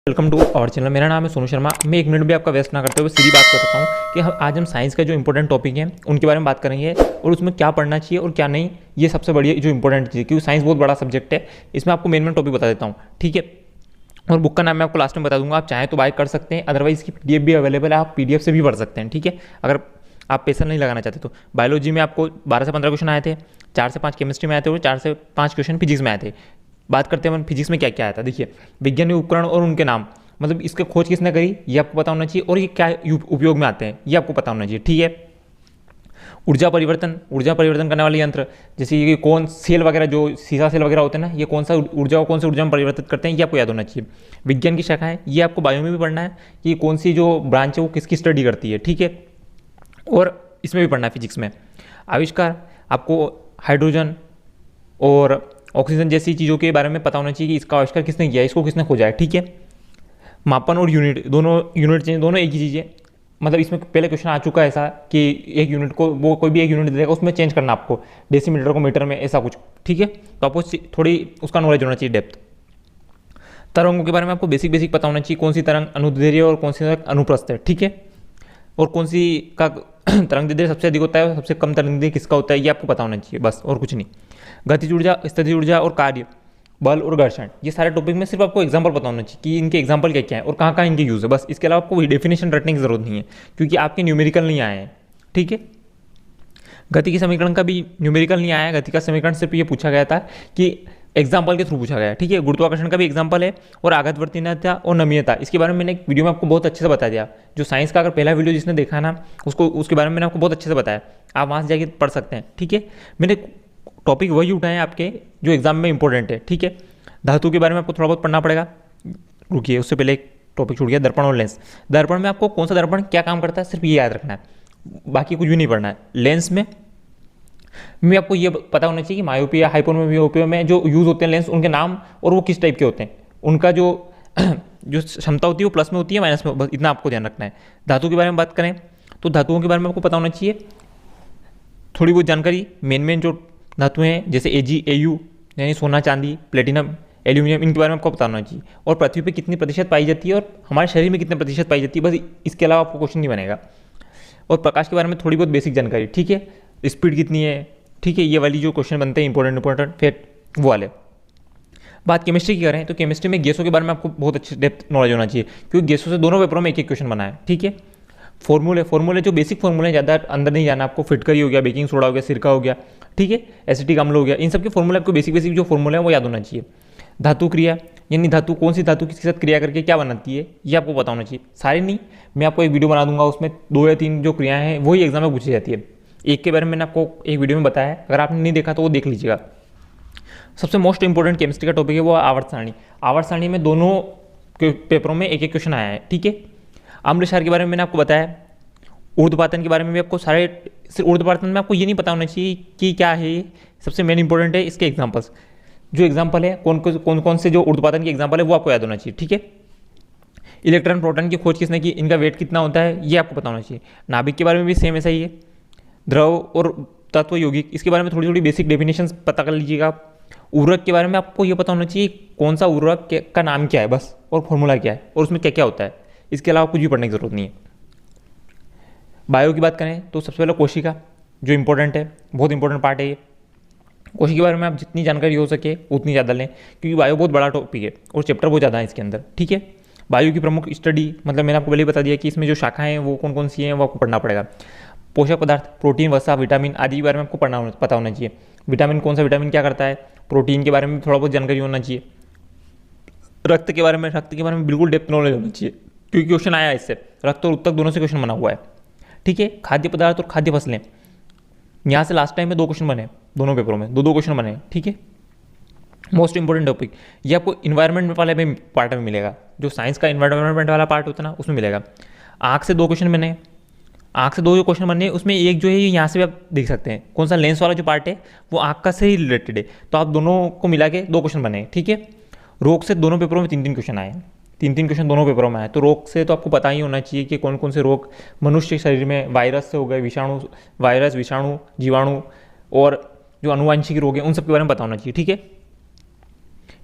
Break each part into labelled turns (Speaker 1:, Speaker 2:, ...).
Speaker 1: Welcome to our channel. मेरा नाम है सोनू शर्मा। मैं एक मिनट भी आपका वेस्ट ना करते हुए सीधी बात करता हूँ कि आज हम साइंस का जो इंपॉर्टेंट टॉपिक है उनके बारे में बात करेंगे और उसमें क्या पढ़ना चाहिए और क्या नहीं, ये सबसे बड़ी जो इंपॉर्टेंट चीज़ है, क्योंकि साइंस बहुत बड़ा सब्जेक्ट है। इसमें आपको मेन टॉपिक बता देता हूँ, ठीक है। और बुक का नाम मैं आपको लास्ट में बता दूंगा, आप चाहें तो बाय कर सकते हैं, अदरवाइज इसकी पीडीएफ भी अवेलेबल है, आप पीडीएफ से भी पढ़ सकते हैं, ठीक है। अगर आप पैसा नहीं लगाना चाहते तो बायोलॉजी में आपको 12 से 15 क्वेश्चन आए थे, 4 से 5 केमिस्ट्री में आए थे और 4 से 5 क्वेश्चन फिजिक्स में आए थे। बात करते हैं फिजिक्स में क्या क्या आया था। देखिए, वैज्ञानिक उपकरण और उनके नाम, मतलब इसके खोज किसने करी ये आपको पता होना चाहिए, और ये क्या उपयोग में आते हैं ये आपको पता होना चाहिए, ठीक है। ऊर्जा परिवर्तन करने वाले यंत्र, जैसे ये कौन सेल वगैरह, जो सीसा सेल वगैरह होते हैं ना, ये कौन सा ऊर्जा को कौन सी ऊर्जा में परिवर्तित करते हैं, ये आपको याद होना चाहिए। विज्ञान की शाखा है, ये आपको बायो में भी पढ़ना है कि कौन सी जो ब्रांच है वो किसकी स्टडी करती है, ठीक है। और इसमें भी पढ़ना है फिजिक्स में। आविष्कार, आपको हाइड्रोजन और ऑक्सीजन जैसी चीज़ों के बारे में पता होना चाहिए कि इसका आविष्कार किसने किया है, इसको किसने खोजा है, ठीक है। मापन और यूनिट, दोनों यूनिट चेंज, दोनों एक ही चीज़ है। मतलब इसमें पहले क्वेश्चन आ चुका है ऐसा कि एक यूनिट को वो कोई भी एक यूनिट देगा, उसमें चेंज करना आपको, डेसीमीटर को मीटर में, ऐसा कुछ, ठीक है। तो आपको थोड़ी उसका नॉलेज होना चाहिए, डेप्थ। तरंगों के बारे में आपको बेसिक पता होना चाहिए, कौन सी तरंग अनुदैर्ध्य और कौन सी तरंग अनुप्रस्थ है, ठीक है। और कौन सी का तरंग दैर्ध्य सबसे अधिक होता है और सबसे कम तरंग दैर्ध्य किसका होता है, ये आपको पता होना चाहिए, बस और कुछ नहीं। गतिज ऊर्जा, स्थितिज ऊर्जा और कार्य, बल और घर्षण, ये सारे टॉपिक में सिर्फ आपको एग्जांपल पता होना चाहिए कि इनके एग्जांपल क्या क्या है और कहाँ कहाँ इनके यूज़ है, बस। इसके अलावा आपको डेफिनेशन रटने की जरूरत नहीं है, क्योंकि आपके न्यूमेरिकल नहीं आए हैं, ठीक है। गति के समीकरण का भी न्यूमेरिकल नहीं आया है, गति का समीकरण सिर्फ ये पूछा गया था कि एग्जाम्पल के थ्रू पूछा गया है, ठीक है। गुरुत्वाकर्षण का भी एग्जाम्पल है, और आघातवर्तीयता और नमीयता, इसके बारे में मैंने एक वीडियो में आपको बहुत अच्छे से बता दिया। जो साइंस का अगर पहला वीडियो जिसने देखा ना, उसको उसके बारे में मैंने आपको बहुत अच्छे से बताया, आप वहाँ से जाके पढ़ सकते हैं, ठीक है। मैंने टॉपिक वही उठाए हैं आपके जो एग्जाम में इंपॉर्टेंट है, ठीक है। धातु के बारे में आपको थोड़ा बहुत पढ़ना पड़ेगा। रुकिए, उससे पहले एक टॉपिक छूट गया, दर्पण और लेंस। दर्पण में आपको कौन सा दर्पण क्या काम करता है, सिर्फ ये याद रखना है, बाकी कुछ भी नहीं पढ़ना है। लेंस में आपको ये पता होना चाहिए कि मायोपिया, हाइपरमेपिया में जो यूज़ होते हैं लेंस, उनके नाम और वो किस टाइप के होते हैं, उनका जो जो क्षमता होती है वो प्लस में होती है माइनस में, बस इतना आपको ध्यान रखना है। धातु के बारे में बात करें तो धातुओं के बारे में आपको पता होना चाहिए थोड़ी बहुत जानकारी। मेन जो धातुएं हैं, जैसे Ag, Au यानी सोना, चांदी, प्लेटिनम, एल्यूमिनियम, इनके बारे में आपको पता होना चाहिए। और पृथ्वी पे कितनी प्रतिशत पाई जाती है और हमारे शरीर में कितने प्रतिशत पाई जाती है, बस इसके अलावा आपको क्वेश्चन नहीं बनेगा। और प्रकाश के बारे में थोड़ी बहुत बेसिक जानकारी, ठीक है। स्पीड कितनी है, ठीक है, ये वाली जो क्वेश्चन बनते हैं इंपॉर्टेंट फिर वो वाले। बात केमिस्ट्री की करें तो केमिस्ट्री में गैसों के बारे में आपको बहुत अच्छे डेप्थ नॉलेज होना चाहिए, क्योंकि गैसों से दोनों पेपरों में एक क्वेश्चन बना है, ठीक है। फॉर्मूले जो बेसिक फॉर्मूले, ज़्यादा अंदर नहीं जाना आपको। फिटकरी हो गया, बेकिंग सोडा हो गया, सिरका हो गया, ठीक है, एसिटिक अम्ल हो गया, इन सब के फॉर्मूले आपको बेसिक जो फॉर्मूले हैं वो याद होना चाहिए। धातु क्रिया, यानी धातु कौन सी धातु किसके साथ क्रिया करके क्या बनाती है, ये आपको पता होना चाहिए। सारे नहीं, मैं आपको एक वीडियो बना दूंगा, उसमें 2 या 3 जो क्रियाएं हैं वही एग्जाम में पूछी जाती है। एक के बारे में मैंने आपको एक वीडियो में बताया है, अगर आपने नहीं देखा तो वो देख लीजिएगा। सबसे मोस्ट इंपॉर्टेंट केमिस्ट्री का टॉपिक है वो आवर्त सारणी। आवर्त सारणी में दोनों पेपरों में एक क्वेश्चन आया है, ठीक है। अम्ल क्षार के बारे में मैंने आपको बताया। ऊर्ध्वपातन के बारे में भी आपको ऊर्ध्वपातन में आपको ये नहीं पता होना चाहिए कि क्या है, सबसे मेन इंपॉर्टेंट है इसके एग्जाम्पल्स। जो एग्जाम्पल है कौन से जो ऊर्ध्वपातन के एग्जाम्पल है वो आपको याद होना चाहिए, ठीक है। इलेक्ट्रॉन प्रोटॉन की खोज किसने की, इनका वेट कितना होता है ये आपको पता होना चाहिए। नाभिक के बारे में भी सेम ऐसा ही है। द्रव और तत्व यौगिक, इसके बारे में थोड़ी बेसिक डेफिनेशन पता कर लीजिएगा। उर्वरक के बारे में आपको ये पता होना चाहिए कौन सा उर्वरक का नाम क्या है, बस, और फॉर्मूला क्या है और उसमें क्या क्या होता है। इसके अलावा कुछ भी पढ़ने की जरूरत नहीं है। बायो की बात करें तो सबसे पहले कोशिका जो इंपॉर्टेंट है, बहुत इंपॉर्टेंट पार्ट है ये। कोशिका के बारे में आप जितनी जानकारी हो सके उतनी ज़्यादा लें, क्योंकि बायो बहुत बड़ा टॉपिक है और चैप्टर बहुत ज़्यादा है इसके अंदर, ठीक है। बायो की प्रमुख स्टडी, मतलब मैंने आपको पहले ही बता दिया कि इसमें जो शाखाएं हैं वो कौन कौन सी हैं वो आपको पढ़ना पड़ेगा। पोषक पदार्थ, प्रोटीन, वसा, विटामिन आदि के बारे में आपको पता होना चाहिए। विटामिन, कौन सा विटामिन क्या करता है। प्रोटीन के बारे में थोड़ा बहुत जानकारी होना चाहिए। रक्त के बारे में बिल्कुल डेप्थ नॉलेज होना चाहिए, क्योंकि क्वेश्चन आया इससे, रक्त और उत्तक दोनों से क्वेश्चन बना हुआ है, ठीक है। खाद्य पदार्थ और खाद्य फसलें, यहाँ से लास्ट टाइम में 2 क्वेश्चन बने, दोनों पेपरों में 2 क्वेश्चन बने, ठीक है। मोस्ट इंपॉर्टेंट टॉपिक ये आपको इन्वायरमेंट वाले में पार्ट में मिलेगा, जो साइंस का इन्वायरमेंट वाला पार्ट होता है ना उसमें मिलेगा। आँख से 2 क्वेश्चन बने, आँख से 2 जो क्वेश्चन बने उसमें एक जो है यहाँ से भी आप देख सकते हैं, कौन सा लेंस वाला जो पार्ट है वो आँख का से ही रिलेटेड है, तो आप दोनों को मिला के 2 क्वेश्चन बने, ठीक है। रोग से दोनों पेपरों में 3-3 क्वेश्चन आए, 3-3 क्वेश्चन दोनों पेपरों में आए। तो रोग से तो आपको पता ही होना चाहिए कि कौन कौन से रोग मनुष्य के शरीर में, वायरस से हो गए, वायरस, विषाणु, जीवाणु और जो अनुवांशिक रोग हैं उन सब के बारे में पता होना चाहिए, ठीक है।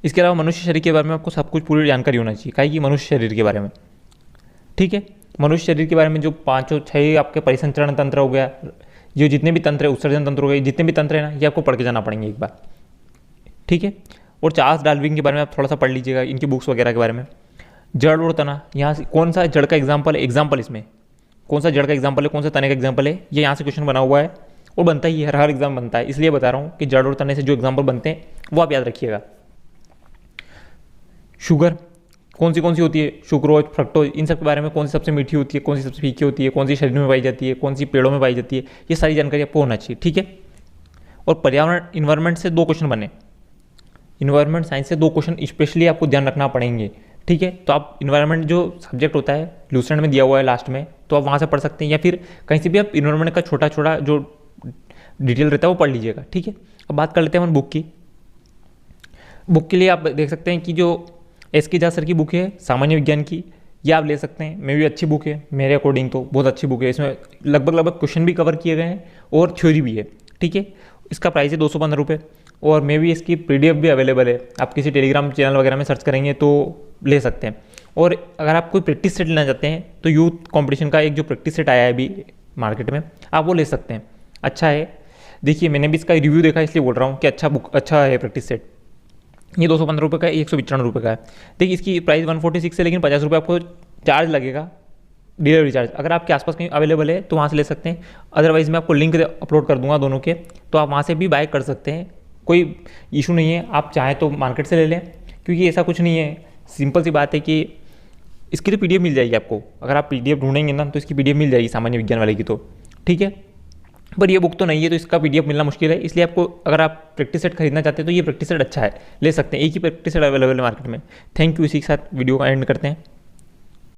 Speaker 1: इसके अलावा मनुष्य शरीर के बारे में आपको सब कुछ पूरी जानकारी होना चाहिए, काहे कि मनुष्य शरीर के बारे में, ठीक है। मनुष्य शरीर के बारे में जो 5-6 आपके परिसंचरण तंत्र हो गया, जो जितने भी तंत्र है, उत्सर्जन तंत्र हो गए, जितने भी तंत्र है ना, ये आपको पढ़ के जाना पड़ेंगे एक बार, ठीक है। और चार्ल्स डार्विन के बारे में आप थोड़ा सा पढ़ लीजिएगा, इनकी बुक्स वगैरह के बारे में। जड़ और तना, यहाँ से कौन सा जड़ का एग्जाम्पल इसमें कौन सा जड़ का एग्जाम्पल है, कौन सा तने का एग्जाम्पल है, ये यहाँ से क्वेश्चन बना हुआ है और बनता ही है, हर एग्जाम बनता है, इसलिए बता रहा हूँ कि जड़ और तने से जो एग्जाम्पल बनते हैं वो आप याद रखिएगा। शुगर कौन सी होती है, सुक्रोज, फ्रक्टोज, इन सब के बारे में, कौन सी सबसे मीठी होती है, कौन सी सबसे फीकी होती है, कौन सी शरीर में पाई जाती है, कौन सी पेड़ों में पाई जाती है, ये सारी जानकारी आपको होना चाहिए, ठीक है। और पर्यावरण इन्वायरमेंट से 2 क्वेश्चन बने, इन्वायरमेंट साइंस से 2 क्वेश्चन स्पेशली आपको ध्यान रखना पड़ेंगे, ठीक है। तो आप इन्वायरमेंट जो सब्जेक्ट होता है लूसेंट में दिया हुआ है लास्ट में, तो आप वहाँ से पढ़ सकते हैं, या फिर कहीं से भी आप इन्वायरमेंट का छोटा जो डिटेल रहता है वो पढ़ लीजिएगा, ठीक है। अब बात कर लेते हैं हम बुक की। बुक के लिए आप देख सकते हैं कि जो एस.के. झा सर की बुक है सामान्य विज्ञान की, ये आप ले सकते हैं, मे भी अच्छी बुक है, मेरे अकॉर्डिंग तो बहुत अच्छी बुक है। इसमें लगभग क्वेश्चन भी कवर किए गए हैं और थ्योरी भी है, ठीक है। इसका प्राइस है 215 रुपये और मे भी इसकी PDF भी अवेलेबल है, आप किसी टेलीग्राम चैनल वगैरह में सर्च करेंगे तो ले सकते हैं। और अगर आप कोई प्रैक्टिस सेट लेना चाहते हैं तो यूथ कंपटीशन का एक जो प्रैक्टिस सेट आया है अभी मार्केट में, आप वो ले सकते हैं, अच्छा है। देखिए मैंने भी इसका रिव्यू देखा इसलिए बोल रहा हूँ कि अच्छा है प्रैक्टिस सेट। ये 215 रुपये का है, 195 रुपये का है। देखिए इसकी प्राइस 146 है, लेकिन 50 रुपये आपको चार्ज लगेगा, डिलीवरी चार्ज। अगर आपके आसपास कहीं अवेलेबल है तो वहाँ से ले सकते हैं, अदरवाइज़ मैं आपको लिंक अपलोड कर दूंगा दोनों के, तो आप वहाँ से भी बाय कर सकते हैं, कोई इशू नहीं है। आप चाहें तो मार्केट से ले लें, क्योंकि ऐसा कुछ नहीं है, सिंपल सी बात है कि इसकी तो PDF मिल जाएगी आपको, अगर आप PDF ढूंढेंगे ना तो इसकी PDF मिल जाएगी सामान्य विज्ञान वाले की, तो ठीक है। पर ये बुक तो नहीं है तो इसका PDF मिलना मुश्किल है, इसलिए आपको अगर आप प्रैक्टिस सेट खरीदना चाहते हैं तो ये प्रैक्टिस सेट अच्छा है, ले सकते हैं, एक ही प्रैक्टिस सेट अवेलेबल है मार्केट में। थैंक यू, इसी के साथ वीडियो का एंड करते हैं।